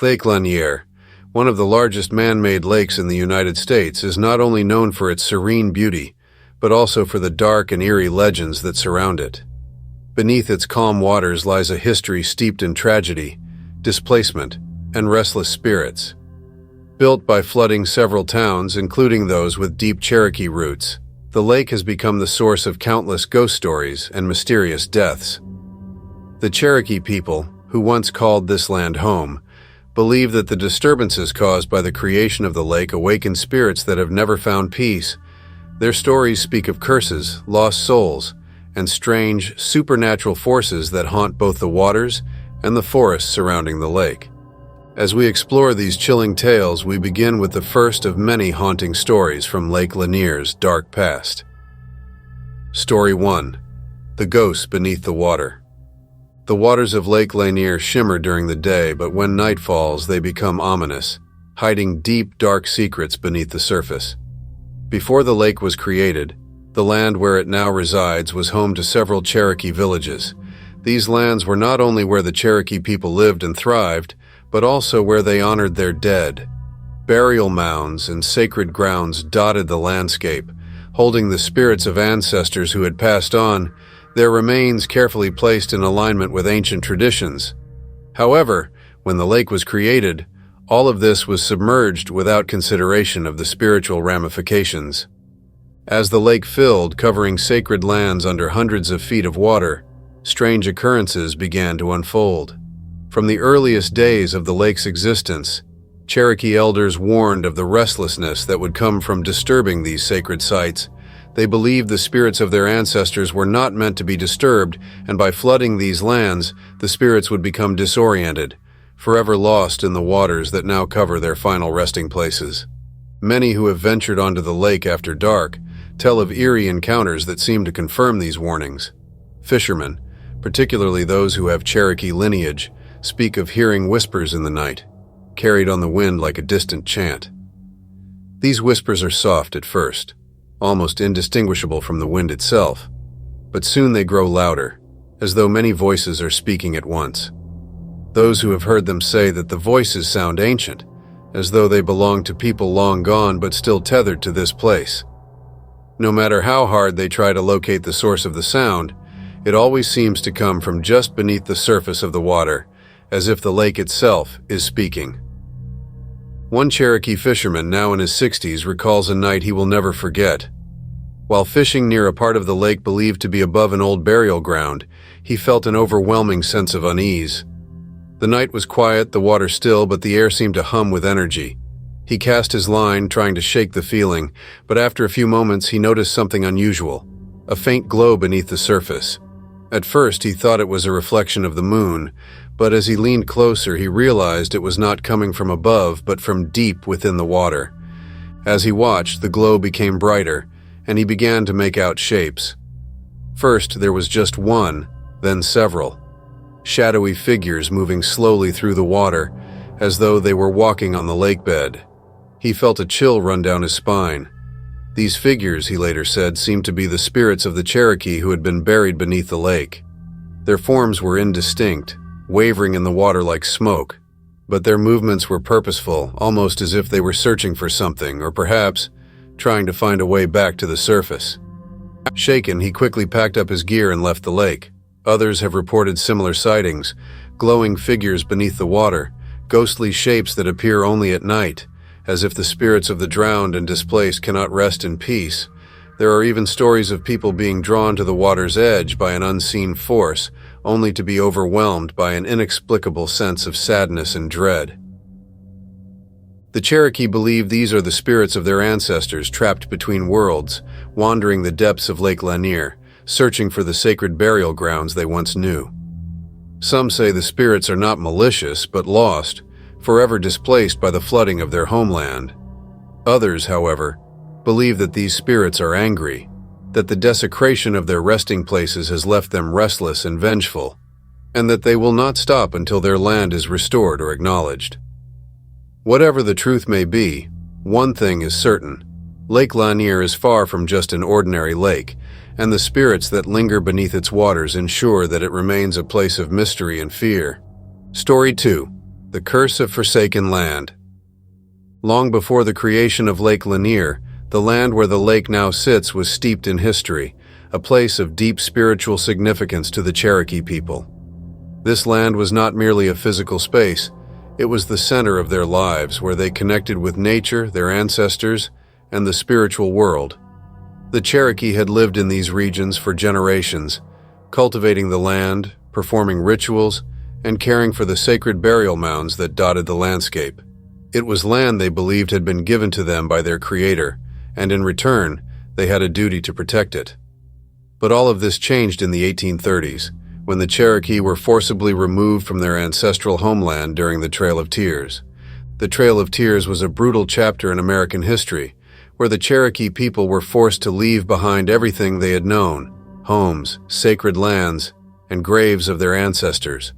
Lake Lanier, one of the largest man-made lakes in the United States, is not only known for its serene beauty, but also for the dark and eerie legends that surround it. Beneath its calm waters lies a history steeped in tragedy, displacement, and restless spirits. Built by flooding several towns, including those with deep Cherokee roots, the lake has become the source of countless ghost stories and mysterious deaths. The Cherokee people, who once called this land home, believe that the disturbances caused by the creation of the lake awaken spirits that have never found peace. Their stories speak of curses, lost souls, and strange, supernatural forces that haunt both the waters and the forests surrounding the lake. As we explore these chilling tales, we begin with the first of many haunting stories from Lake Lanier's dark past. Story 1. The Ghosts Beneath the Water. The waters of Lake Lanier shimmer during the day, but when night falls, they become ominous, hiding deep, dark secrets beneath the surface. Before the lake was created, the land where it now resides was home to several Cherokee villages. These lands were not only where the Cherokee people lived and thrived, but also where they honored their dead. Burial mounds and sacred grounds dotted the landscape, holding the spirits of ancestors who had passed on, their remains carefully placed in alignment with ancient traditions. However, when the lake was created, all of this was submerged without consideration of the spiritual ramifications. As the lake filled, covering sacred lands under hundreds of feet of water, strange occurrences began to unfold. From the earliest days of the lake's existence, Cherokee elders warned of the restlessness that would come from disturbing these sacred sites. They believed the spirits of their ancestors were not meant to be disturbed, and by flooding these lands, the spirits would become disoriented, forever lost in the waters that now cover their final resting places. Many who have ventured onto the lake after dark tell of eerie encounters that seem to confirm these warnings. Fishermen, particularly those who have Cherokee lineage, speak of hearing whispers in the night, carried on the wind like a distant chant. These whispers are soft at first, almost indistinguishable from the wind itself, but soon they grow louder, as though many voices are speaking at once. Those who have heard them say that the voices sound ancient, as though they belong to people long gone but still tethered to this place. No matter how hard they try to locate the source of the sound, it always seems to come from just beneath the surface of the water, as if the lake itself is speaking. One Cherokee fisherman, now in his 60s, recalls a night he will never forget. While fishing near a part of the lake believed to be above an old burial ground, he felt an overwhelming sense of unease. The night was quiet, the water still, but the air seemed to hum with energy. He cast his line, trying to shake the feeling, but after a few moments he noticed something unusual, a faint glow beneath the surface. At first he thought it was a reflection of the moon, but as he leaned closer he realized it was not coming from above but from deep within the water. As he watched, the glow became brighter, and he began to make out shapes. First there was just one, then several. Shadowy figures moving slowly through the water, as though they were walking on the lake bed. He felt a chill run down his spine. These figures, he later said, seemed to be the spirits of the Cherokee who had been buried beneath the lake. Their forms were indistinct, wavering in the water like smoke, but their movements were purposeful, almost as if they were searching for something, or perhaps trying to find a way back to the surface. Shaken, he quickly packed up his gear and left the lake. Others have reported similar sightings, glowing figures beneath the water, ghostly shapes that appear only at night, as if the spirits of the drowned and displaced cannot rest in peace. There are even stories of people being drawn to the water's edge by an unseen force, only to be overwhelmed by an inexplicable sense of sadness and dread. The Cherokee believe these are the spirits of their ancestors trapped between worlds, wandering the depths of Lake Lanier, searching for the sacred burial grounds they once knew. Some say the spirits are not malicious, but lost, forever displaced by the flooding of their homeland. Others, however, believe that these spirits are angry, that the desecration of their resting places has left them restless and vengeful, and that they will not stop until their land is restored or acknowledged. Whatever the truth may be, one thing is certain: Lake Lanier is far from just an ordinary lake, and the spirits that linger beneath its waters ensure that it remains a place of mystery and fear. Story 2. The Curse of Forsaken Land. Long before the creation of Lake Lanier, the land where the lake now sits was steeped in history, a place of deep spiritual significance to the Cherokee people. This land was not merely a physical space, it was the center of their lives, where they connected with nature, their ancestors, and the spiritual world. The Cherokee had lived in these regions for generations, cultivating the land, performing rituals, and caring for the sacred burial mounds that dotted the landscape. It was land they believed had been given to them by their creator, and in return, they had a duty to protect it. But all of this changed in the 1830s, when the Cherokee were forcibly removed from their ancestral homeland during the Trail of Tears. The Trail of Tears was a brutal chapter in American history, where the Cherokee people were forced to leave behind everything they had known: homes, sacred lands, and graves of their ancestors.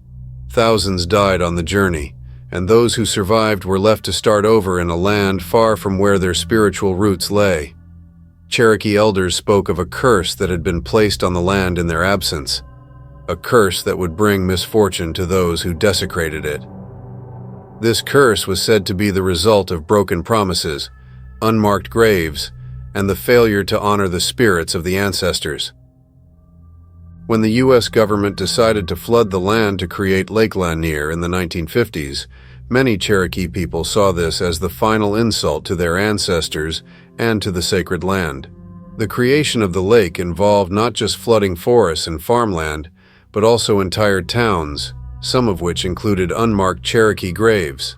Thousands died on the journey, and those who survived were left to start over in a land far from where their spiritual roots lay. Cherokee elders spoke of a curse that had been placed on the land in their absence, a curse that would bring misfortune to those who desecrated it. This curse was said to be the result of broken promises, unmarked graves, and the failure to honor the spirits of the ancestors. When the U.S. government decided to flood the land to create Lake Lanier in the 1950s, many Cherokee people saw this as the final insult to their ancestors and to the sacred land. The creation of the lake involved not just flooding forests and farmland, but also entire towns, some of which included unmarked Cherokee graves.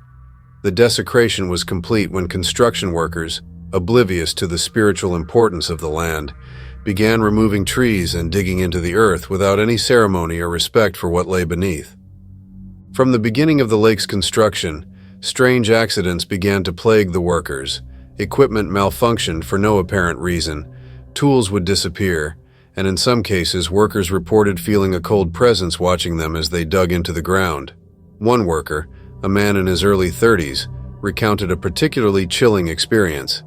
The desecration was complete when construction workers, oblivious to the spiritual importance of the land, began removing trees and digging into the earth without any ceremony or respect for what lay beneath. From the beginning of the lake's construction, strange accidents began to plague the workers. Equipment malfunctioned for no apparent reason, tools would disappear, and in some cases workers reported feeling a cold presence watching them as they dug into the ground. One worker, a man in his early 30s, recounted a particularly chilling experience.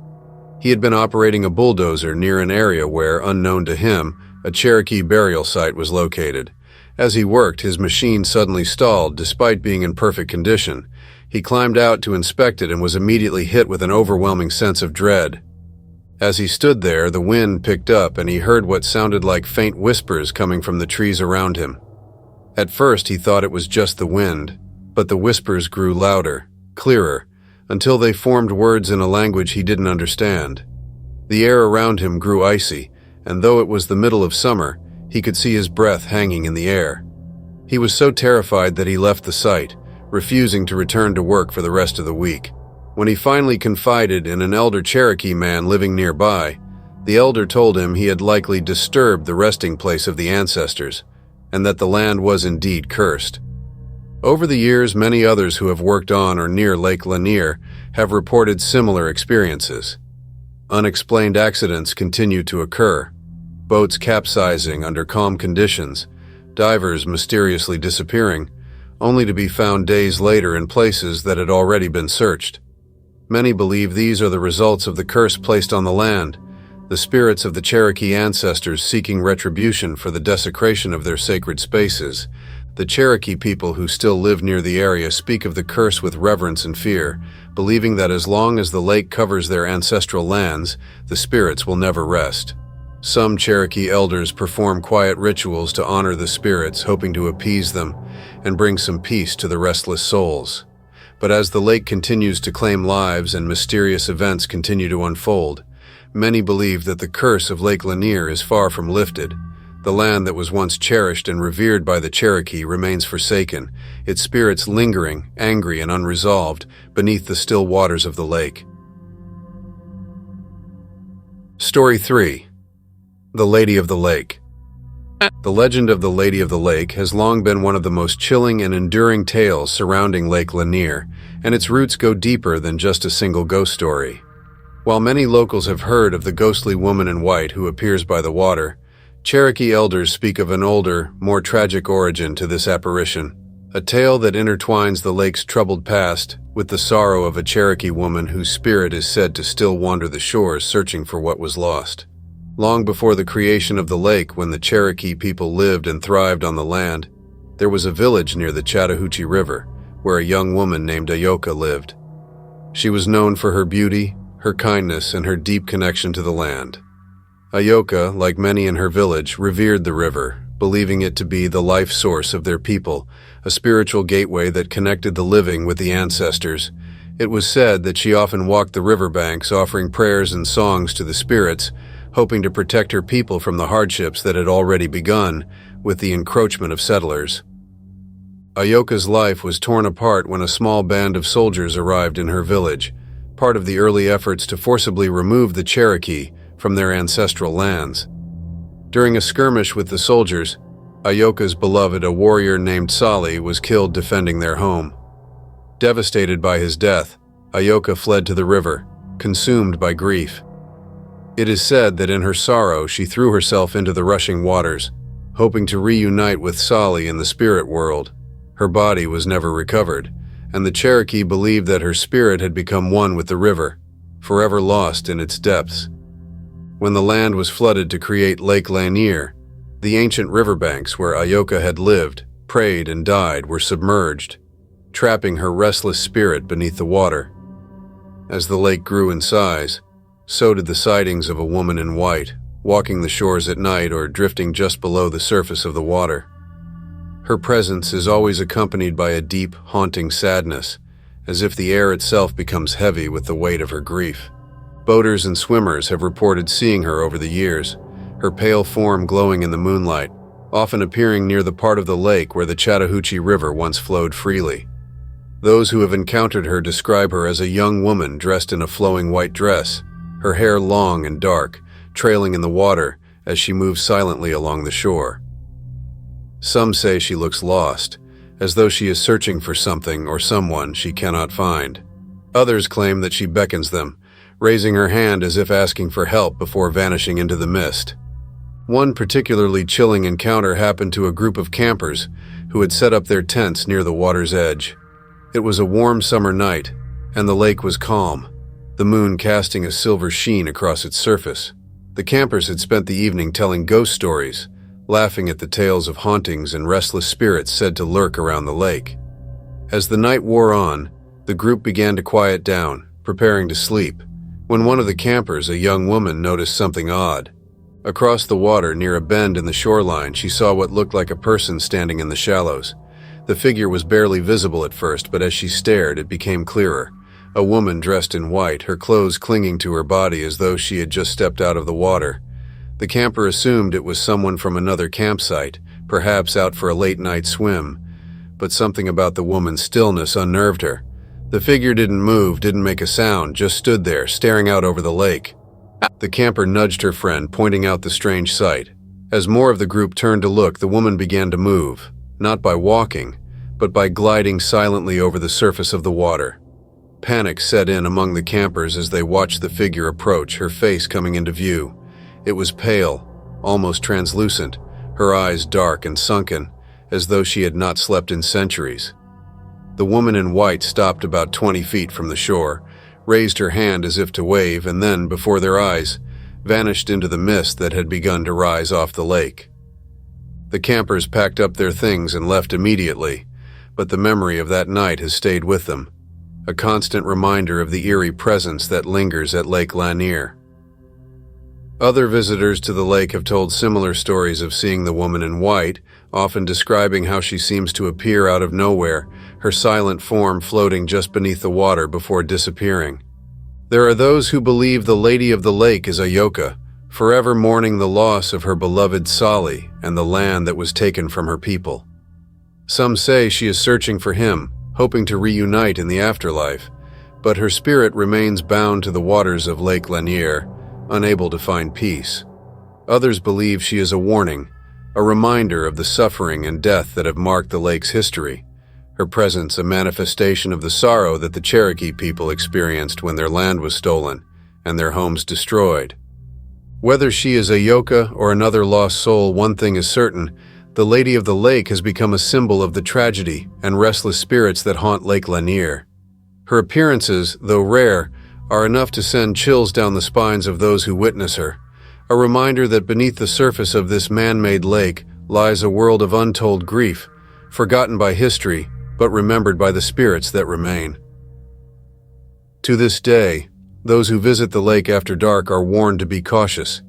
He had been operating a bulldozer near an area where, unknown to him, a Cherokee burial site was located. As he worked, his machine suddenly stalled despite being in perfect condition. He climbed out to inspect it and was immediately hit with an overwhelming sense of dread. As he stood there, the wind picked up and he heard what sounded like faint whispers coming from the trees around him. At first, he thought it was just the wind, but the whispers grew louder, clearer, until they formed words in a language he didn't understand. The air around him grew icy, and though it was the middle of summer, he could see his breath hanging in the air. He was so terrified that he left the site, refusing to return to work for the rest of the week. When he finally confided in an elder Cherokee man living nearby, the elder told him he had likely disturbed the resting place of the ancestors, and that the land was indeed cursed. Over the years, many others who have worked on or near Lake Lanier have reported similar experiences. Unexplained accidents continue to occur, boats capsizing under calm conditions, divers mysteriously disappearing, only to be found days later in places that had already been searched. Many believe these are the results of the curse placed on the land, the spirits of the Cherokee ancestors seeking retribution for the desecration of their sacred spaces. The Cherokee people who still live near the area speak of the curse with reverence and fear, believing that as long as the lake covers their ancestral lands, the spirits will never rest. Some Cherokee elders perform quiet rituals to honor the spirits, hoping to appease them and bring some peace to the restless souls. But as the lake continues to claim lives and mysterious events continue to unfold, many believe that the curse of Lake Lanier is far from lifted. The land that was once cherished and revered by the Cherokee remains forsaken, its spirits lingering, angry and unresolved, beneath the still waters of the lake. Story 3. The Lady of the Lake. The legend of the Lady of the Lake has long been one of the most chilling and enduring tales surrounding Lake Lanier, and its roots go deeper than just a single ghost story. While many locals have heard of the ghostly woman in white who appears by the water, Cherokee elders speak of an older, more tragic origin to this apparition, a tale that intertwines the lake's troubled past with the sorrow of a Cherokee woman whose spirit is said to still wander the shores searching for what was lost. Long before the creation of the lake, when the Cherokee people lived and thrived on the land, there was a village near the Chattahoochee River, where a young woman named Ayoka lived. She was known for her beauty, her kindness, and her deep connection to the land. Ayoka, like many in her village, revered the river, believing it to be the life source of their people, a spiritual gateway that connected the living with the ancestors. It was said that she often walked the riverbanks, offering prayers and songs to the spirits, hoping to protect her people from the hardships that had already begun with the encroachment of settlers. Ayoka's life was torn apart when a small band of soldiers arrived in her village, part of the early efforts to forcibly remove the Cherokee from their ancestral lands. During a skirmish with the soldiers, Ayoka's beloved, a warrior named Sali, was killed defending their home. Devastated by his death, Ayoka fled to the river, consumed by grief. It is said that in her sorrow she threw herself into the rushing waters, hoping to reunite with Sali in the spirit world. Her body was never recovered, and the Cherokee believed that her spirit had become one with the river, forever lost in its depths. When the land was flooded to create Lake Lanier, the ancient riverbanks where Ayoka had lived, prayed, and died were submerged, trapping her restless spirit beneath the water. As the lake grew in size, so did the sightings of a woman in white, walking the shores at night or drifting just below the surface of the water. Her presence is always accompanied by a deep, haunting sadness, as if the air itself becomes heavy with the weight of her grief. Boaters and swimmers have reported seeing her over the years, her pale form glowing in the moonlight, often appearing near the part of the lake where the Chattahoochee River once flowed freely. Those who have encountered her describe her as a young woman dressed in a flowing white dress, her hair long and dark, trailing in the water as she moves silently along the shore. Some say she looks lost, as though she is searching for something or someone she cannot find. Others claim that she beckons them, raising her hand as if asking for help before vanishing into the mist. One particularly chilling encounter happened to a group of campers who had set up their tents near the water's edge. It was a warm summer night, and the lake was calm, the moon casting a silver sheen across its surface. The campers had spent the evening telling ghost stories, laughing at the tales of hauntings and restless spirits said to lurk around the lake. As the night wore on, the group began to quiet down, preparing to sleep, when one of the campers, a young woman, noticed something odd. Across the water, near a bend in the shoreline, she saw what looked like a person standing in the shallows. The figure was barely visible at first, but as she stared, it became clearer. A woman dressed in white, her clothes clinging to her body as though she had just stepped out of the water. The camper assumed it was someone from another campsite, perhaps out for a late-night swim, but something about the woman's stillness unnerved her. The figure didn't move, didn't make a sound, just stood there, staring out over the lake. The camper nudged her friend, pointing out the strange sight. As more of the group turned to look, the woman began to move, not by walking, but by gliding silently over the surface of the water. Panic set in among the campers as they watched the figure approach, her face coming into view. It was pale, almost translucent, her eyes dark and sunken, as though she had not slept in centuries. The woman in white stopped about 20 feet from the shore, raised her hand as if to wave, and then, before their eyes, vanished into the mist that had begun to rise off the lake. The campers packed up their things and left immediately, but the memory of that night has stayed with them, a constant reminder of the eerie presence that lingers at Lake Lanier. Other visitors to the lake have told similar stories of seeing the woman in white, often describing how she seems to appear out of nowhere, her silent form floating just beneath the water before disappearing. There are those who believe the Lady of the Lake is Ayoka, forever mourning the loss of her beloved Sali and the land that was taken from her people. Some say she is searching for him, hoping to reunite in the afterlife, but her spirit remains bound to the waters of Lake Lanier, unable to find peace. Others believe she is a warning, a reminder of the suffering and death that have marked the lake's history, her presence a manifestation of the sorrow that the Cherokee people experienced when their land was stolen and their homes destroyed. Whether she is Ayoka or another lost soul, one thing is certain: the Lady of the Lake has become a symbol of the tragedy and restless spirits that haunt Lake Lanier. Her appearances, though rare, are enough to send chills down the spines of those who witness her, a reminder that beneath the surface of this man-made lake lies a world of untold grief, forgotten by history, but remembered by the spirits that remain. To this day, those who visit the lake after dark are warned to be cautious,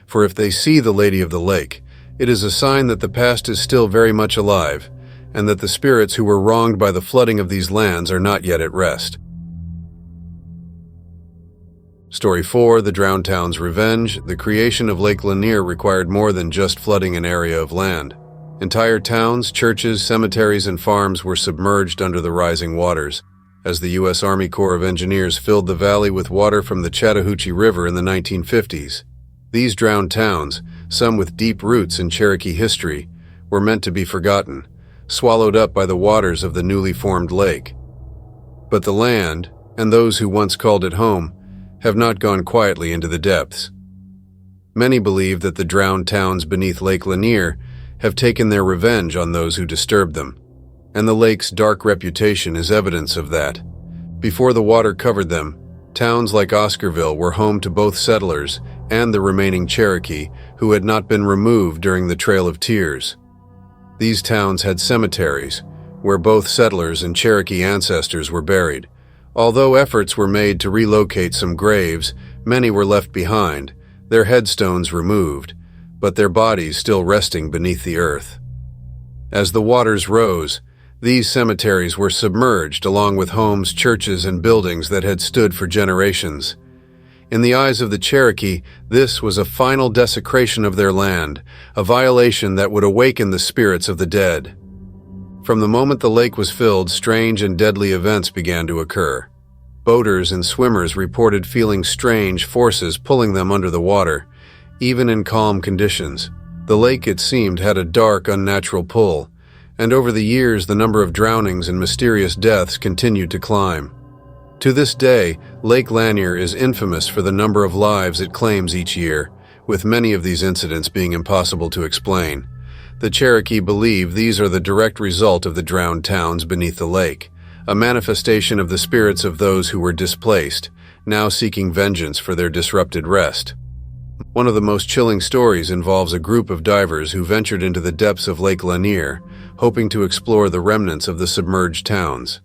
for if they see the Lady of the Lake, it is a sign that the past is still very much alive, and that the spirits who were wronged by the flooding of these lands are not yet at rest. Story 4, The Drowned Town's Revenge. The creation of Lake Lanier required more than just flooding an area of land. Entire towns, churches, cemeteries, and farms were submerged under the rising waters, as the U.S. Army Corps of Engineers filled the valley with water from the Chattahoochee River in the 1950s. These drowned towns, some with deep roots in Cherokee history, were meant to be forgotten, swallowed up by the waters of the newly formed lake. But the land, and those who once called it home, have not gone quietly into the depths. Many believe that the drowned towns beneath Lake Lanier have taken their revenge on those who disturbed them, and the lake's dark reputation is evidence of that. Before the water covered them, towns like Oscarville were home to both settlers and the remaining Cherokee who had not been removed during the Trail of Tears. These towns had cemeteries, where both settlers and Cherokee ancestors were buried. Although efforts were made to relocate some graves, many were left behind, their headstones removed, but their bodies still resting beneath the earth. As the waters rose, these cemeteries were submerged along with homes, churches, and buildings that had stood for generations. In the eyes of the Cherokee, this was a final desecration of their land, a violation that would awaken the spirits of the dead. From the moment the lake was filled, strange and deadly events began to occur. Boaters and swimmers reported feeling strange forces pulling them under the water, even in calm conditions. The lake, it seemed, had a dark, unnatural pull, and over the years the number of drownings and mysterious deaths continued to climb. To this day, Lake Lanier is infamous for the number of lives it claims each year, with many of these incidents being impossible to explain. The Cherokee believe these are the direct result of the drowned towns beneath the lake, a manifestation of the spirits of those who were displaced, now seeking vengeance for their disrupted rest. One of the most chilling stories involves a group of divers who ventured into the depths of Lake Lanier, hoping to explore the remnants of the submerged towns.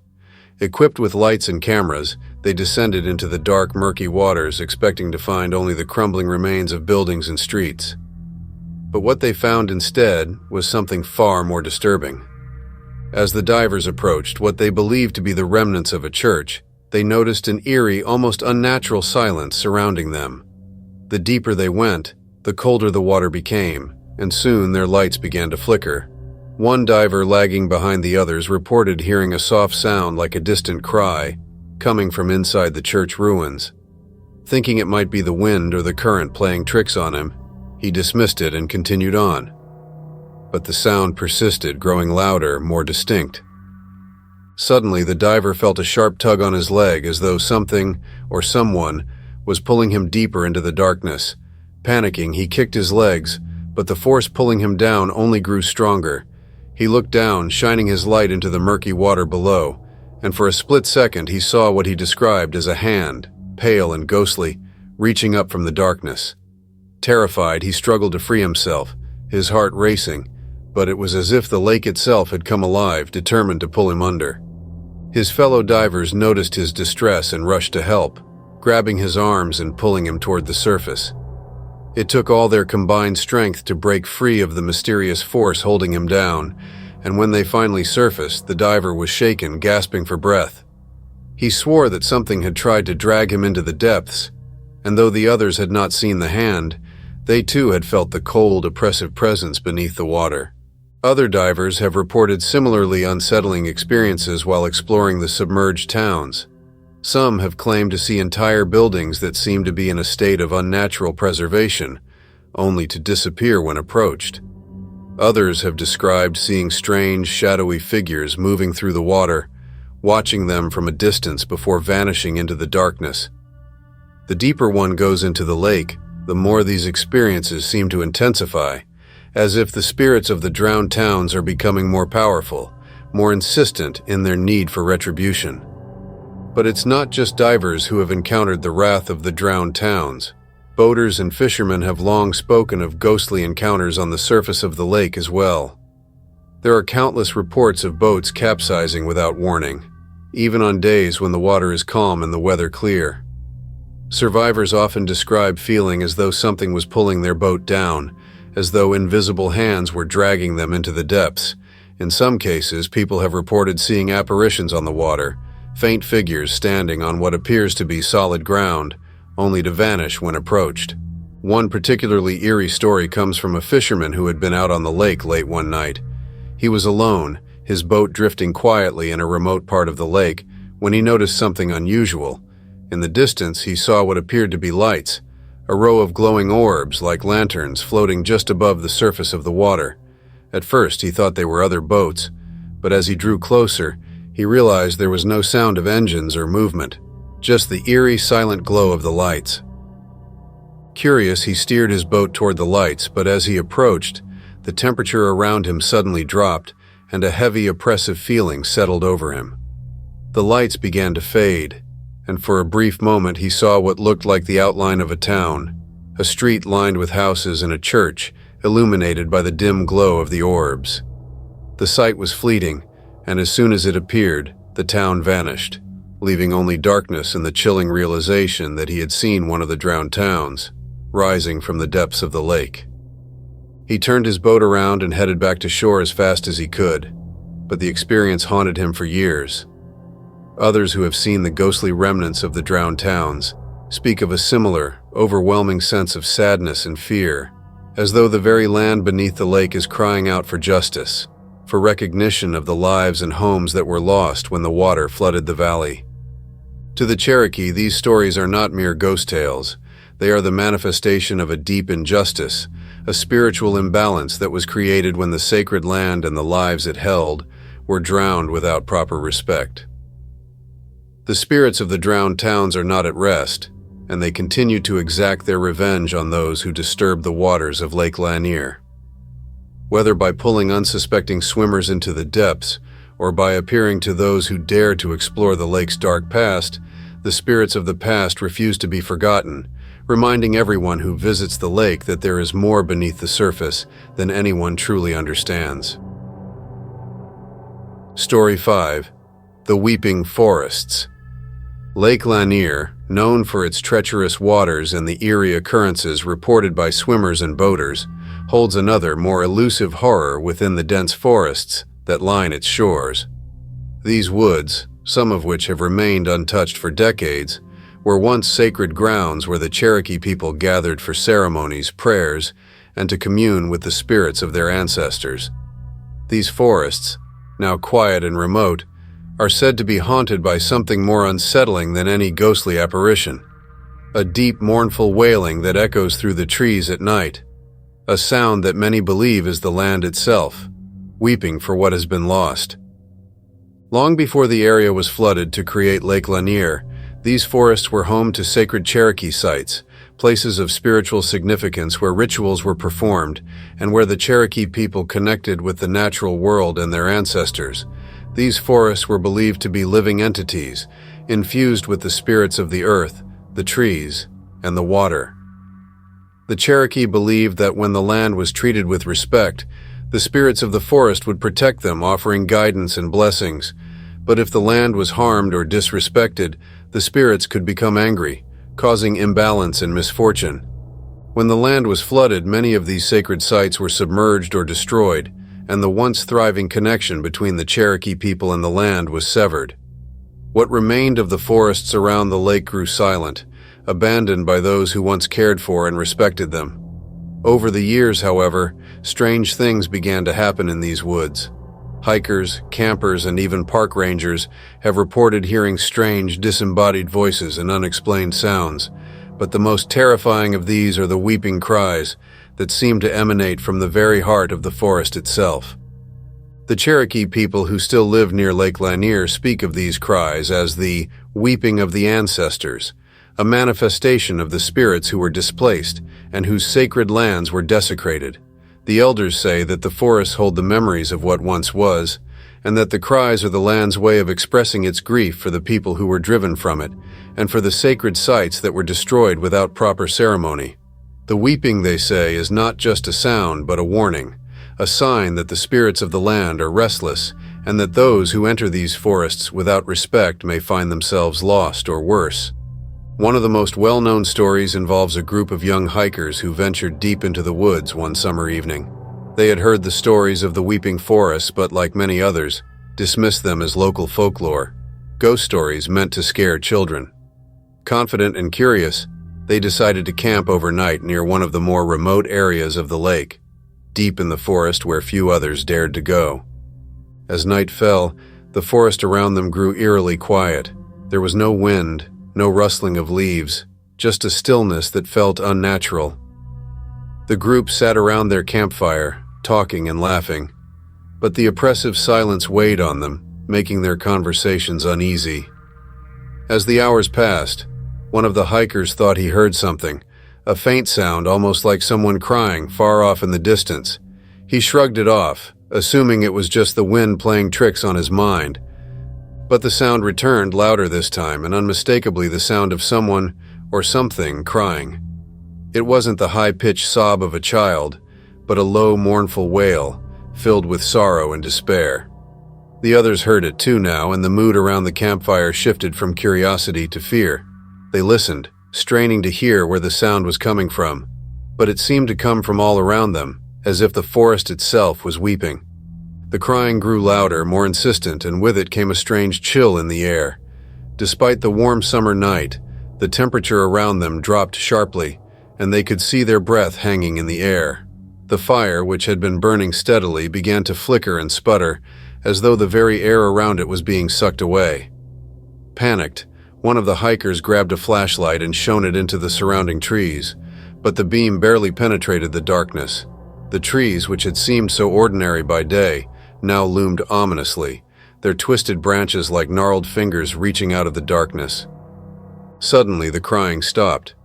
Equipped with lights and cameras, they descended into the dark, murky waters, expecting to find only the crumbling remains of buildings and streets. But what they found instead was something far more disturbing. As the divers approached what they believed to be the remnants of a church, they noticed an eerie, almost unnatural silence surrounding them. The deeper they went, the colder the water became, and soon their lights began to flicker. One diver lagging behind the others reported hearing a soft sound like a distant cry, coming from inside the church ruins. Thinking it might be the wind or the current playing tricks on him, he dismissed it and continued on. But the sound persisted, growing louder, more distinct. Suddenly, the diver felt a sharp tug on his leg, as though something, or someone, was pulling him deeper into the darkness. Panicking, he kicked his legs, but the force pulling him down only grew stronger. He looked down, shining his light into the murky water below, and for a split second he saw what he described as a hand, pale and ghostly, reaching up from the darkness. Terrified, he struggled to free himself, his heart racing, but it was as if the lake itself had come alive, determined to pull him under. His fellow divers noticed his distress and rushed to help, grabbing his arms and pulling him toward the surface. It took all their combined strength to break free of the mysterious force holding him down, and when they finally surfaced, the diver was shaken, gasping for breath. He swore that something had tried to drag him into the depths, and though the others had not seen the hand, they too had felt the cold, oppressive presence beneath the water. Other divers have reported similarly unsettling experiences while exploring the submerged towns. Some have claimed to see entire buildings that seem to be in a state of unnatural preservation, only to disappear when approached. Others have described seeing strange, shadowy figures moving through the water, watching them from a distance before vanishing into the darkness. The deeper one goes into the lake, the more these experiences seem to intensify, as if the spirits of the drowned towns are becoming more powerful, more insistent in their need for retribution. But it's not just divers who have encountered the wrath of the drowned towns. Boaters and fishermen have long spoken of ghostly encounters on the surface of the lake as well. There are countless reports of boats capsizing without warning, even on days when the water is calm and the weather clear. Survivors often describe feeling as though something was pulling their boat down, as though invisible hands were dragging them into the depths. In some cases, people have reported seeing apparitions on the water, faint figures standing on what appears to be solid ground, only to vanish when approached. One particularly eerie story comes from a fisherman who had been out on the lake late one night. He was alone, his boat drifting quietly in a remote part of the lake, when he noticed something unusual. In the distance, he saw what appeared to be lights, a row of glowing orbs like lanterns floating just above the surface of the water. At first, he thought they were other boats, but as he drew closer, he realized there was no sound of engines or movement, just the eerie, silent glow of the lights. Curious, he steered his boat toward the lights, but as he approached, the temperature around him suddenly dropped, and a heavy, oppressive feeling settled over him. The lights began to fade, and for a brief moment he saw what looked like the outline of a town, a street lined with houses and a church, illuminated by the dim glow of the orbs. The sight was fleeting, and as soon as it appeared, the town vanished, leaving only darkness and the chilling realization that he had seen one of the drowned towns, rising from the depths of the lake. He turned his boat around and headed back to shore as fast as he could, but the experience haunted him for years. Others who have seen the ghostly remnants of the drowned towns speak of a similar, overwhelming sense of sadness and fear, as though the very land beneath the lake is crying out for justice, for recognition of the lives and homes that were lost when the water flooded the valley. To the Cherokee, these stories are not mere ghost tales. They are the manifestation of a deep injustice, a spiritual imbalance that was created when the sacred land and the lives it held were drowned without proper respect. The spirits of the drowned towns are not at rest, and they continue to exact their revenge on those who disturbed the waters of Lake Lanier. Whether by pulling unsuspecting swimmers into the depths, or by appearing to those who dare to explore the lake's dark past, the spirits of the past refuse to be forgotten, reminding everyone who visits the lake that there is more beneath the surface than anyone truly understands. Story 5. The Weeping Forests. Lake Lanier, known for its treacherous waters and the eerie occurrences reported by swimmers and boaters, holds another, more elusive horror within the dense forests that line its shores. These woods, some of which have remained untouched for decades, were once sacred grounds where the Cherokee people gathered for ceremonies, prayers, and to commune with the spirits of their ancestors. These forests, now quiet and remote, are said to be haunted by something more unsettling than any ghostly apparition. A deep, mournful wailing that echoes through the trees at night. A sound that many believe is the land itself, weeping for what has been lost. Long before the area was flooded to create Lake Lanier, these forests were home to sacred Cherokee sites, places of spiritual significance where rituals were performed and where the Cherokee people connected with the natural world and their ancestors. These forests were believed to be living entities, infused with the spirits of the earth, the trees, and the water. The Cherokee believed that when the land was treated with respect, the spirits of the forest would protect them, offering guidance and blessings. But if the land was harmed or disrespected, the spirits could become angry, causing imbalance and misfortune. When the land was flooded, many of these sacred sites were submerged or destroyed, and the once thriving connection between the Cherokee people and the land was severed. What remained of the forests around the lake grew silent, abandoned by those who once cared for and respected them. Over the years, however, strange things began to happen in these woods. Hikers, campers, and even park rangers have reported hearing strange, disembodied voices and unexplained sounds, but the most terrifying of these are the weeping cries that seem to emanate from the very heart of the forest itself. The Cherokee people who still live near Lake Lanier speak of these cries as the weeping of the ancestors, a manifestation of the spirits who were displaced and whose sacred lands were desecrated. The elders say that the forests hold the memories of what once was, and that the cries are the land's way of expressing its grief for the people who were driven from it, and for the sacred sites that were destroyed without proper ceremony. The weeping, they say, is not just a sound but a warning, a sign that the spirits of the land are restless, and that those who enter these forests without respect may find themselves lost or worse. One of the most well-known stories involves a group of young hikers who ventured deep into the woods one summer evening. They had heard the stories of the weeping forests, but like many others, dismissed them as local folklore, ghost stories meant to scare children. Confident and curious, they decided to camp overnight near one of the more remote areas of the lake, deep in the forest where few others dared to go. As night fell, the forest around them grew eerily quiet. There was no wind, no rustling of leaves, just a stillness that felt unnatural. The group sat around their campfire, talking and laughing, but the oppressive silence weighed on them, making their conversations uneasy. As the hours passed, one of the hikers thought he heard something, a faint sound almost like someone crying far off in the distance. He shrugged it off, assuming it was just the wind playing tricks on his mind. But the sound returned louder this time, and unmistakably the sound of someone or something crying. It wasn't the high-pitched sob of a child, but a low, mournful wail, filled with sorrow and despair. The others heard it too now, and the mood around the campfire shifted from curiosity to fear. They listened, straining to hear where the sound was coming from, but it seemed to come from all around them, as if the forest itself was weeping. The crying grew louder, more insistent, and with it came a strange chill in the air. Despite the warm summer night, the temperature around them dropped sharply, and they could see their breath hanging in the air. The fire, which had been burning steadily, began to flicker and sputter, as though the very air around it was being sucked away. Panicked, one of the hikers grabbed a flashlight and shone it into the surrounding trees, but the beam barely penetrated the darkness. The trees, which had seemed so ordinary by day, now loomed ominously, their twisted branches like gnarled fingers reaching out of the darkness. Suddenly, the crying stopped.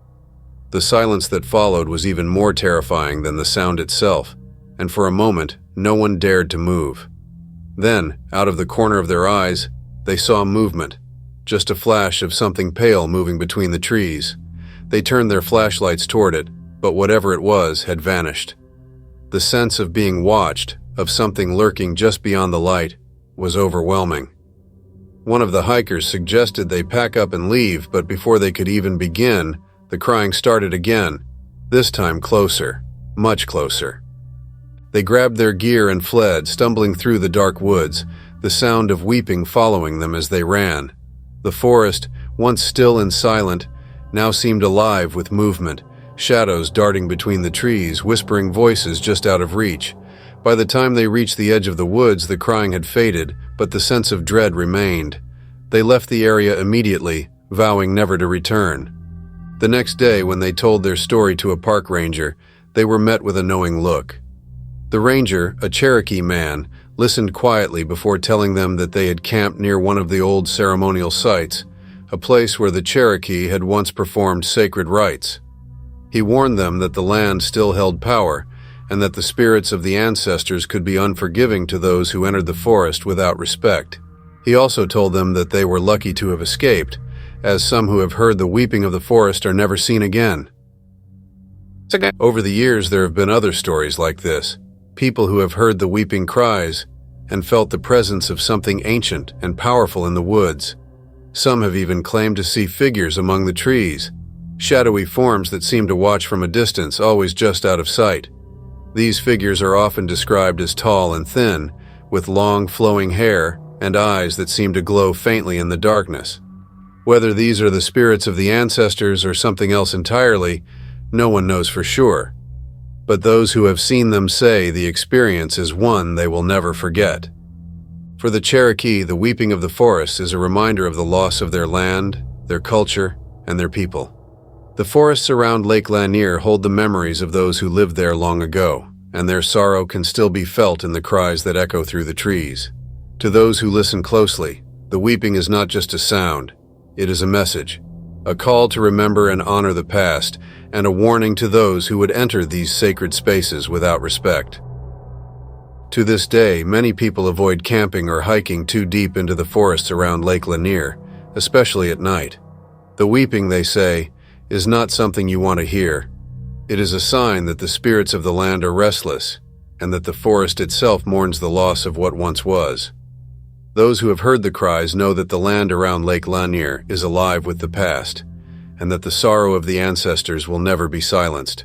The silence that followed was even more terrifying than the sound itself, and for a moment, no one dared to move. Then, out of the corner of their eyes, they saw movement. Just a flash of something pale moving between the trees. They turned their flashlights toward it, but whatever it was had vanished. The sense of being watched, of something lurking just beyond the light, was overwhelming. One of the hikers suggested they pack up and leave, but before they could even begin, the crying started again, this time closer, much closer. They grabbed their gear and fled, stumbling through the dark woods, the sound of weeping following them as they ran. The forest, once still and silent, now seemed alive with movement, shadows darting between the trees, whispering voices just out of reach. By the time they reached the edge of the woods, the crying had faded, but the sense of dread remained. They left the area immediately, vowing never to return. The next day, when they told their story to a park ranger, they were met with a knowing look. The ranger, a Cherokee man, listened quietly before telling them that they had camped near one of the old ceremonial sites, a place where the Cherokee had once performed sacred rites. He warned them that the land still held power, and that the spirits of the ancestors could be unforgiving to those who entered the forest without respect. He also told them that they were lucky to have escaped, as some who have heard the weeping of the forest are never seen again. Over the years, there have been other stories like this. People who have heard the weeping cries and felt the presence of something ancient and powerful in the woods. Some have even claimed to see figures among the trees, shadowy forms that seem to watch from a distance, always just out of sight. These figures are often described as tall and thin, with long flowing hair and eyes that seem to glow faintly in the darkness. Whether these are the spirits of the ancestors or something else entirely, no one knows for sure. But those who have seen them say the experience is one they will never forget. For the Cherokee, the weeping of the forest is a reminder of the loss of their land, their culture, and their people. The forests around Lake Lanier hold the memories of those who lived there long ago, and their sorrow can still be felt in the cries that echo through the trees. To those who listen closely, the weeping is not just a sound, it is a message, a call to remember and honor the past, and a warning to those who would enter these sacred spaces without respect. To this day, many people avoid camping or hiking too deep into the forests around Lake Lanier, especially at night. The weeping, they say, is not something you want to hear. It is a sign that the spirits of the land are restless, and that the forest itself mourns the loss of what once was. Those who have heard the cries know that the land around Lake Lanier is alive with the past, and that the sorrow of the ancestors will never be silenced.